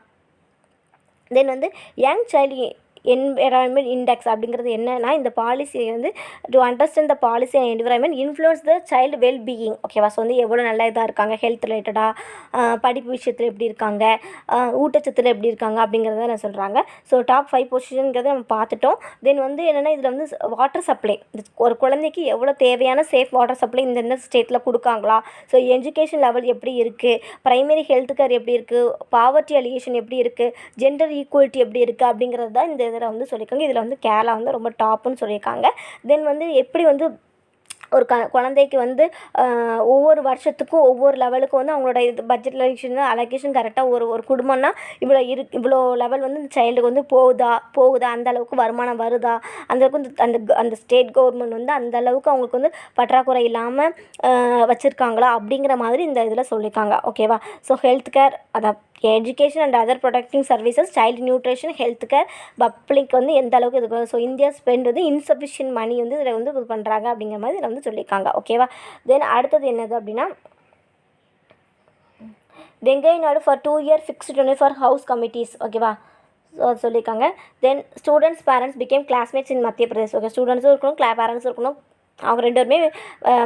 தென் வந்து யங் சைல்டு என்விரான்மெண்ட் இண்டெக்ஸ் அப்படிங்கிறது என்னன்னா இந்த பாலிசியை வந்து to understand the policy and environment influence the child well being. ஓகேவா? ஸோ வந்து எவ்வளோ நல்லா இதாக இருக்காங்க, ஹெல்த் ரிலேட்டடாக, படிப்பு விஷயத்தில் எப்படி இருக்காங்க, ஊட்டச்சத்தில் எப்படி இருக்காங்க அப்படிங்கிறத நான் சொல்கிறாங்க. ஸோ டாப் 5 பொசிஷனுங்கிறத நம்ம பார்த்துட்டோம். தென் வந்து என்னென்னா இதில் வந்து வாட்டர் சப்ளை, ஒரு குழந்தைக்கு எவ்வளோ தேவையான சேஃப் வாட்டர் சப்ளை இந்த ஸ்டேட்டில் கொடுக்காங்களா, ஸோ எஜுகேஷன் லெவல் எப்படி இருக்குது, ப்ரைமரி ஹெல்த் கேர் எப்படி இருக்குது, பாவர்ட்டி அலிகேஷன் எப்படி இருக்குது, ஜெண்டர் ஈக்குவலிட்டி எப்படி இருக்குது அப்படிங்கிறது தான் இந்த இதில் வந்து சொல்லியிருக்காங்க. இதில் வந்து கேரளா வந்து ரொம்ப டாப்புன்னு சொல்லியிருக்காங்க. தென் வந்து எப்படி வந்து ஒரு குழந்தைக்கு வந்து ஒவ்வொரு வருஷத்துக்கும் ஒவ்வொரு லெவலுக்கும் வந்து அவங்களோட இது பட்ஜெட் அலோகேஷன் கரெக்டாக ஒரு குடும்பம்னா இவ்வளோ லெவல் வந்து இந்த சைல்டுக்கு வந்து போகுதா அந்த அளவுக்கு வருமானம் வருதா, அந்த அளவுக்கு அந்த ஸ்டேட் கவர்மெண்ட் வந்து அந்த அளவுக்கு அவங்களுக்கு வந்து பற்றாக்குறை இல்லாமல் வச்சுருக்காங்களா அப்படிங்கிற மாதிரி இந்த இதில் சொல்லியிருக்காங்க. ஓகேவா? ஸோ ஹெல்த் கேர், அதான் education and other protecting services, child nutrition, health care, public வந்து எந்த அளவுக்கு இது. ஸோ இந்தியா ஸ்பெண்ட் வந்து இன்சஃபிஷியன்ட் மணி வந்து இதில் வந்து இது பண்ணுறாங்க அப்படிங்கிற மாதிரி இதில் வந்து சொல்லியிருக்காங்க. ஓகேவா? தென் அடுத்தது என்னது அப்படின்னா Venkaiah Naidu for 2 year fixed donate for house committees. ஓகேவா? ஸோ அது சொல்லியிருக்காங்க. தென் ஸ்டூடெண்ட்ஸ் பேரண்ட்ஸ் பிகேம் கிளாஸ்மேட்ஸ் இன் மத்திய பிரதேஷ். ஓகே, ஸ்டூடெண்ட்ஸும் இருக்கணும், பேரண்ட்ஸும் இருக்கணும், அவங்க 2 பேருமே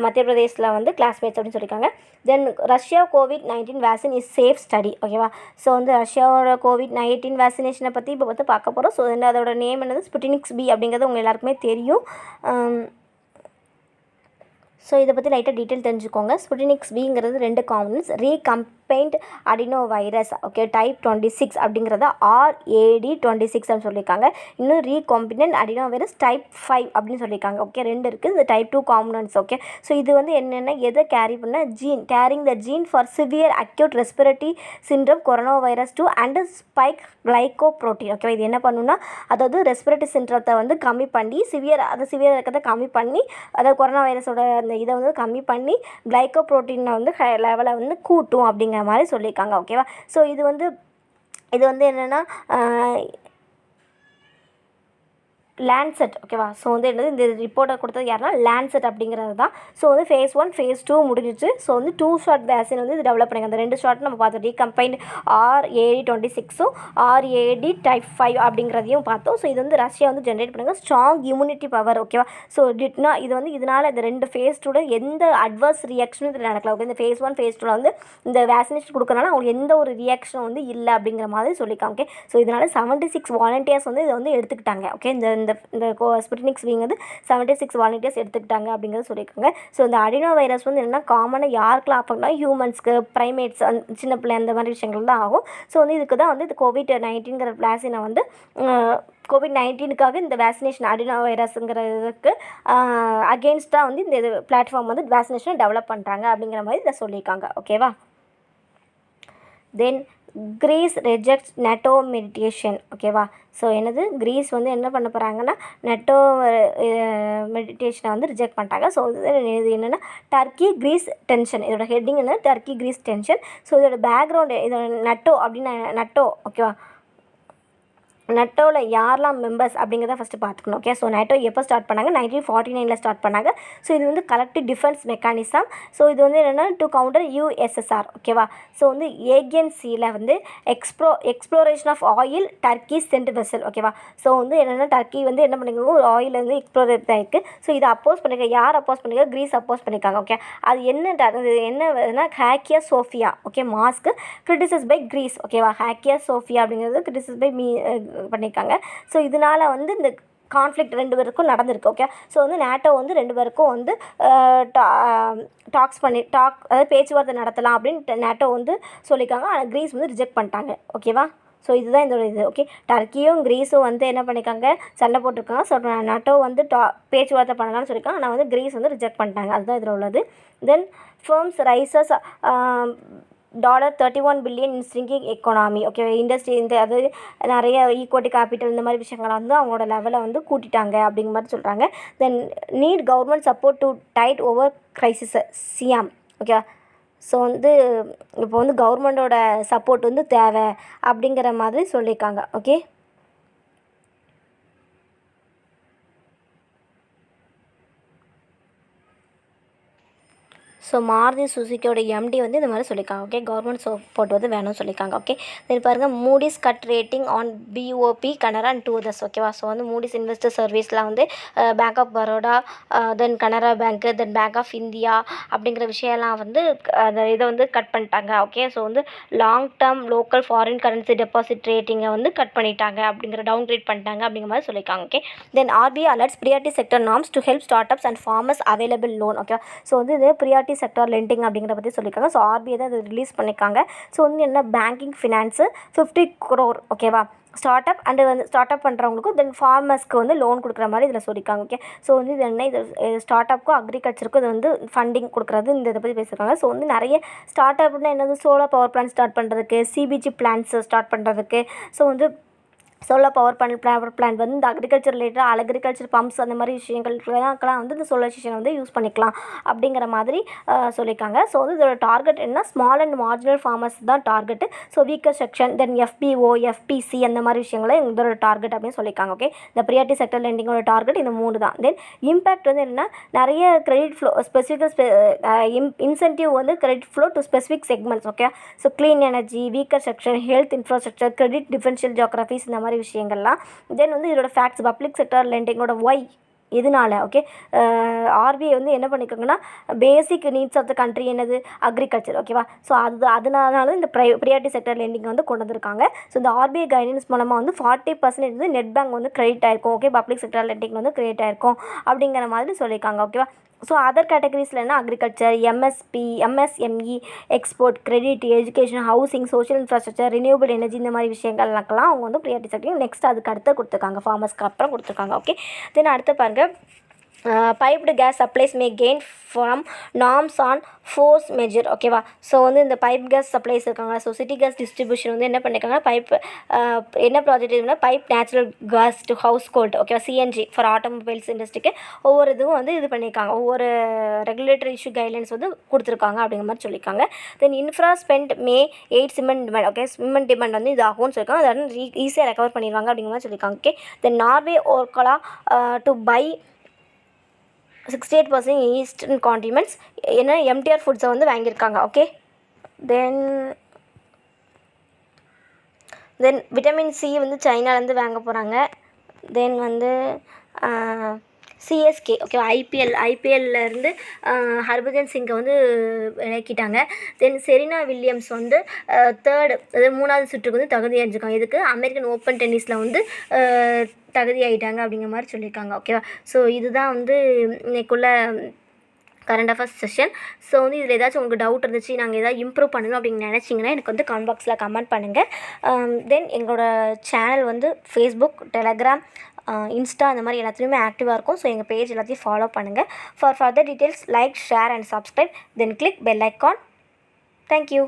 மத்திய பிரதேஷில் வந்து கிளாஸ்மேட்ஸ் அப்படின்னு சொல்லியிருக்காங்க. Then Russia COVID-19 vaccine is safe study. ஓகேவா. ஸோ வந்து ரஷ்யாவோட COVID-19 வேக்சினேஷனை பற்றி இப்போ வந்து பார்க்க போகிறோம். ஸோ அதோட நேம் என்னது ஸ்புட்னிக்ஸ் V அப்படிங்கிறது உங்கள் எல்லாருக்குமே தெரியும். ஸோ இதை பற்றி லைட்டாக டீட்டெயில் தெரிஞ்சுக்கோங்க. ஸ்புட்னிக்ஸ் Vங்கிறது 2 காம்பனன்ட்ஸ். ரீகம்பைன்ட் அடினோ வைரஸ் ஓகே டைப் 26 அப்படிங்கிறத RAD26 அப்படின்னு சொல்லியிருக்காங்க. இன்னும் ரீகாம்பினன்ட் அடினோ வைரஸ் டைப் 5 அப்படின்னு சொல்லியிருக்காங்க. ஓகே 2 இருக்குது. இந்த டைப் 2 காம்பனன்ட்ஸ். ஓகே ஸோ இது வந்து என்னென்ன எதை கேரி பண்ண carrying the gene for severe acute respiratory syndrome corona virus 2 and spike glycoprotein. Okay இது என்ன பண்ணுன்னா அதாவது ரெஸ்பிரேட்டரி சிண்ட்ரத்தை வந்து கம்மி பண்ணி சிவியர் இருக்கிறத கம்மி பண்ணி அதாவது கொரோனா வைரஸோட அந்த இதை வந்து கம்மி பண்ணி கிளைகோப்ரோட்டீனை வந்து லெவலை வந்து கூட்டும் அப்படிங்கிற மாதிரி சொல்லியிருக்காங்க. ஓகேவா. ஸோ இது வந்து என்னென்னா லேண்ட்செட். ஓகேவா. ஸோ வந்து என்னது இந்த ரிப்போர்ட்டை கொடுத்தது யாருன்னா லேண்ட்செட் அப்படிங்கிறது தான். ஸோ வந்து phase 1 phase 2 முடிஞ்சிச்சு. ஸோ வந்து 2 ஷாட் வேக்சின் வந்து இது டெவலப் பண்ணிங்க. அந்த 2 ஷாட் நம்ம பார்த்தோம். ரீகம்பைன்ட் RAD26 RAD டைப் 5 அப்படிங்கிறதையும் பார்த்தோம். ஸோ இது வந்து ரஷ்யா வந்து ஜென்ரேட் பண்ணுங்க ஸ்ட்ராங் இம்யூனிட்டி பவர். ஓகேவா. ஸோ இது வந்து இதனால் இந்த 2 phase 2 எந்த அட்வர்ஸ் ரியாக்ஷனும் இதில் நடக்கல. ஓகே இந்த phase 1 phase 2 வந்து இந்த வேக்சினேஷன் கொடுக்கறனால அவங்களுக்கு எந்த ஒரு ரியாக்ஷனும் வந்து இல்லை அப்படிங்கிற மாதிரி சொல்லியிருக்காங்க. ஓகே ஸோ இதனால் 76 வாலண்டியர்ஸ் வந்து இதை வந்து எடுத்துக்கிட்டாங்க. ஓகே இந்த ஸ்புட்னிக்ஸ் V வந்து 76 வாலண்டியர்ஸ் எடுத்துக்கிட்டாங்க அப்படிங்கிறது சொல்லியிருக்காங்க. ஸோ இந்த அடினோ வைரஸ் வந்து என்னென்னா காமனாக யாருக்கெல்லாம் ஆகும்னா ஹியூமன்ஸ்க்கு ப்ரைமேட்ஸ் சின்ன பிள்ளை அந்த மாதிரி விஷயங்கள் தான் ஆகும். ஸோ வந்து இதுக்கு தான் வந்து இந்த COVID-19ங்கிற வேக்சினை வந்து COVID-19க்காக இந்த வேக்சினேஷன் அடினோ வைரஸுங்கிறதுக்கு அகெயின்ஸ்டாக வந்து இந்த பிளாட்ஃபார்ம் வந்து வேக்சினேஷனை டெவலப் பண்ணுறாங்க அப்படிங்கிற மாதிரி இதை சொல்லியிருக்காங்க. ஓகேவா. தென் கிரீஸ் ரெஜெக்ட்ஸ் நெட்டோ மெடிடேஷன். ஓகேவா. ஸோ என்னது கிரீஸ் வந்து என்ன பண்ண போகிறாங்கன்னா நெட்டோ மெடிடேஷனை வந்து ரிஜெக்ட் பண்ணிட்டாங்க. ஸோ இது என்னென்னா டர்க்கி கிரீஸ் டென்ஷன். இதோட ஹெட்டிங் என்ன டர்க்கி கிரீஸ் டென்ஷன். ஸோ இதோட பேக்ரவுண்டு இதோட நெட்டோ அப்படின்னு நெட்டோ. ஓகேவா. நெட்டோவில் யாரெல்லாம் மெம்பர்ஸ் அப்படிங்கிறத ஃபஸ்ட்டு பார்த்துக்கணும். ஓகே ஸோ நெட்டோ எப்போ ஸ்டார்ட் பண்ணாங்க 1949 ஸ்டார்ட் பண்ணாங்க. ஸோ இது வந்து கலெக்டிவ் டிஃபென்ஸ் மெக்கானிசம். ஸோ இது வந்து என்னென்னா டு கவுண்டர் USSR. ஓகேவா. ஸோ வந்து ஏகியன் சீல வந்து exploration of oil Turkey sent vessel. ஓகேவா. ஸோ வந்து என்னென்னா டர்க்கி வந்து என்ன பண்ணிக்கோங்க ஒரு ஆயில் வந்து எக்ஸ்ப்ளோர் ஆகிருக்கு. ஸோ இதை அப்போஸ் பண்ணிக்க யார் அப்போஸ் பண்ணிக்க கிரீஸ் அப்போஸ் பண்ணியிருக்காங்க. ஓகே அது என்னன்னா Hagia Sophia. Okay mosque criticised by Greece. ஓகேவா. ஹேக்கியா சோஃபியா அப்படிங்கிறது கிரிட்டிசைஸ் பை பண்ணியிருக்காங்க. ஸோ இதனால் வந்து இந்த கான்ஃப்ளிக்ட் 2 பேருக்கும் நடந்திருக்கு. ஓகே ஸோ வந்து நேட்டோ வந்து 2 பேருக்கும் வந்து அதாவது பேச்சுவார்த்தை நடத்தலாம் அப்படின்னு நேட்டோ வந்து சொல்லியிருக்காங்க. ஆனால் கிரீஸ் வந்து ரிஜெக்ட் பண்ணிட்டாங்க. ஓகேவா. ஸோ இதுதான் இதோட இது. ஓகே டர்க்கியும் கிரீஸும் வந்து என்ன பண்ணியிருக்காங்க சண்டை போட்டிருக்காங்க. ஸோ நேட்டோ வந்து பேச்சுவார்த்தை பண்ணலாம்னு சொல்லியிருக்காங்க. ஆனால் வந்து கிரீஸ் வந்து ரிஜெக்ட் பண்ணிட்டாங்க. அதுதான் இதில் உள்ளது. Then firms raises $31 billion in shrinking economy. Okay industry இந்த அது நிறைய ஈக்விட்டி கேபிட்டல் இந்த மாதிரி விஷயங்களை வந்து அவங்களோட லெவலை வந்து கூட்டிட்டாங்க அப்படிங்கிற மாதிரி சொல்கிறாங்க. Then need government support to tide over crisis CM. Okay so வந்து இப்போ வந்து கவர்மெண்ட்டோட சப்போர்ட் வந்து தேவை அப்படிங்கிற மாதிரி சொல்லியிருக்காங்க. ஓகே ஸோ மாருதி சுசுக்கியோட MD வந்து இந்த மாதிரி சொல்லியிருக்காங்க. ஓகே கவர்மெண்ட் சப்போர்ட் வந்து வேணும்னு சொல்லியிருக்காங்க. ஓகே தென் பாருங்கள் Moody's cut rating on BOP Canara and 2 others. ஓகேவா. ஸோ வந்து மூடிஸ் இன்வெஸ்டர் சர்வீஸ்லாம் வந்து bank of Baroda then Canara bank then bank of India அப்படிங்கிற விஷயம்லாம் வந்து இதை வந்து கட் பண்ணிட்டாங்க. ஓகே ஸோ வந்து long term local foreign currency deposit ரேட்டிங்கை வந்து கட் பண்ணிட்டாங்க அப்படிங்கிற டவுன் கிரேட் பண்ணிட்டாங்க அப்படிங்கிற மாதிரி சொல்லியிருக்காங்க. Okay then RBI alerts priority sector norms to help start ups and farmers available loan. Okay so வந்து இது ப்ரியாரிட்டி செக்டார் லெண்டிங் அப்படிங்கிற பற்றி சொல்லியிருக்காங்க. ஸோ RBI தான் இது ரிலீஸ் பண்ணியிருக்காங்க. ஸோ வந்து என்ன பேங்கிங் ஃபினான்ஸு 50 crore. ஓகேவா. ஸ்டார்ட் அப் அண்டு வந்து ஸ்டார்ட் அப் பண்ணுறவங்களுக்கும் தென் ஃபார்மர்ஸ்க்கு வந்து லோன் கொடுக்குற மாதிரி இதில் சொல்லியிருக்காங்க. ஓகே ஸோ வந்து இது என்ன இது ஸ்டார்ட் அப்புக்கும் அக்ரிகல்ச்சருக்கும் இது வந்து ஃபண்டிங் கொடுக்குறது இந்த இதை பற்றி பேசியிருக்காங்க. ஸோ வந்து நிறைய ஸ்டார்ட் அப்னா என்னது சோலார் பவர் பிளான்ட் ஸ்டார்ட் பண்ணுறதுக்கு CBG பிளான்ஸ் ஸ்டார்ட் பண்ணுறதுக்கு ஸோ வந்து சோலார் பவர் பிளான்ட் வந்து இந்த அக்ரிகல்ச்சர் ரிலேட்டடாக அக்ரிகல்ச்சர் பம்ப்ஸ் அந்த மாதிரி விஷயங்களுக்கெல்லாம் வந்து இந்த சோலார் ஸ்டேஷனை வந்து யூஸ் பண்ணிக்கலாம் அப்படிங்கிற மாதிரி சொல்லியிருக்காங்க. ஸோ வந்து இதோட டார்கெட் என்ன ஸ்மால் அண்ட் மார்ஜினல் ஃபார்மர்ஸ் தான் target. So weaker section then FPO FPC அந்த மாதிரி விஷயங்களை இதோட டார்கெட் அப்படின்னு சொல்லியிருக்காங்க. ஓகே இந்த ப்ரியாரிட்டி செக்டர் லெண்டிங்கோட டார்கெட் இந்த 3 தான். தென் இம்பேக்ட் வந்து என்னென்னா நிறைய கிரெடிட் ஃப்ளோ ஸ்பெசிஃபிக் இன்சென்டிவ் வந்து credit flow to specific segments. Okay so clean energy weaker section health infrastructure credit differential geographies இந்த மாதிரி விஷயங்கள்லாம். தென் வந்து இதோட ஃபேக்ட்ஸ் பப்ளிக் செக்டர் லெண்டிங்கோட ஒய் எதனால ஓகே ஆர்பிஐ வந்து என்ன பண்ணியிருக்காங்கன்னா basic needs of the country என்னது அக்ரிகல்ச்சர் ஓகேவா. ஸோ அதனால இந்த ப்ரியாரிட்டி செக்டர் லெண்டிங் வந்து கொண்டு வந்திருக்காங்க. ஸோ இந்த ஆர்பிஐ கைடன்ஸ் மூலமாக வந்து 40% வந்து நெட் பேங்க் வந்து கிரெடிட் ஆயிருக்கும் ஓகே, பப்ளிக் செக்டர் லெண்டிங் வந்து கிரெடிட் ஆயிருக்கும் அப்படிங்கிற மாதிரி சொல்லியிருக்காங்க ஓகேவா. ஸோ அதர் கேட்டகரிஸில் என்ன agriculture, MSME, export, credit, education, housing, social infrastructure, renewable energy இந்த மாதிரி விஷயங்கள்லாம் அவங்க வந்து ப்ரியாரிட்டி செக்டர் நெக்ஸ்ட் அதுக்கு அடுத்து கொடுத்துருக்காங்க, ஃபார்மர்ஸ்க்கு அப்புறம் கொடுத்துருக்காங்க ஓகே. தென் அடுத்து பாருங்கள், piped gas supplies may gain from norms on force majeure ஓகேவா. ஸோ வந்து இந்த பைப் கேஸ் சப்ளைஸ் இருக்காங்க. ஸோ சிட்டி கேஸ் டிஸ்ட்ரிபியூஷன் வந்து என்ன பண்ணியிருக்காங்க, என்ன ப்ராஜெக்ட் இருக்குன்னா pipe natural gas to household ஓகேவா, சிஎன்ஜி ஃபார் ஆட்டோமொபைல்ஸ் இண்டஸ்ட்ரிக்கு ஒவ்வொரு இதுவும் வந்து இது பண்ணியிருக்காங்க, ஒவ்வொரு ரெகுலேட்டரி இஷ்யூ கைட்லைன்ஸ் வந்து கொடுத்துருக்காங்க அப்படிங்கிற மாதிரி சொல்லியிருக்காங்க. தென் இன்ஃப்ரா ஸ்பெண்ட் மே 8 cement demand okay, cement demand வந்து இது ஆகும்னு சொல்லியிருக்காங்க, அதை வந்து ஈஸியாக ரெக்கவர் பண்ணிடுவாங்க அப்படிங்கிற மாதிரி சொல்லியிருக்காங்க okay. Then Norway Orkla to buy 68% Eastern Condiments என்ன எம்டிஆர் ஃபுட்ஸை வந்து வாங்கியிருக்காங்க ஓகே. தென் விட்டமின் சி வந்து சைனாலேருந்து வாங்க போகிறாங்க. தென் வந்து சிஎஸ்கே ஓகே, ஐபிஎல்லேருந்து ஹர்பஜன் சிங்கை வந்து இறக்கிட்டாங்க. தென் செரீனா வில்லியம்ஸ் வந்து தேர்டு அதாவது 3வது சுற்றுக்கு வந்து தகுதி அடைஞ்சிருக்காங்க. இதுக்கு அமெரிக்கன் ஓப்பன் டென்னிஸில் வந்து தகுதி ஆகிட்டாங்க அப்படிங்கிற மாதிரி சொல்லியிருக்காங்க ஓகேவா. ஸோ இதுதான் வந்து இன்னைக்குள்ள கரண்ட் அஃபேர்ஸ் செஷன். ஸோ வந்து இதில் ஏதாச்சும் உங்களுக்கு டவுட் இருந்துச்சு, நாங்கள் எதாவது இம்ப்ரூவ் பண்ணணும் அப்படின்னு நினச்சிங்கன்னா எனக்கு வந்து கமெண்ட் பாக்ஸில் கமெண்ட் பண்ணுங்கள். தென் எங்களோட சேனல் வந்து ஃபேஸ்புக், டெலகிராம், இன்ஸ்டா இந்த மாதிரி எல்லாத்துலேயுமே ஆக்டிவாக இருக்கும். ஸோ எங்கள் பேஜ் எல்லாத்தையும் ஃபாலோ பண்ணுங்கள். For further details like, share and subscribe, then click bell icon. Thank you.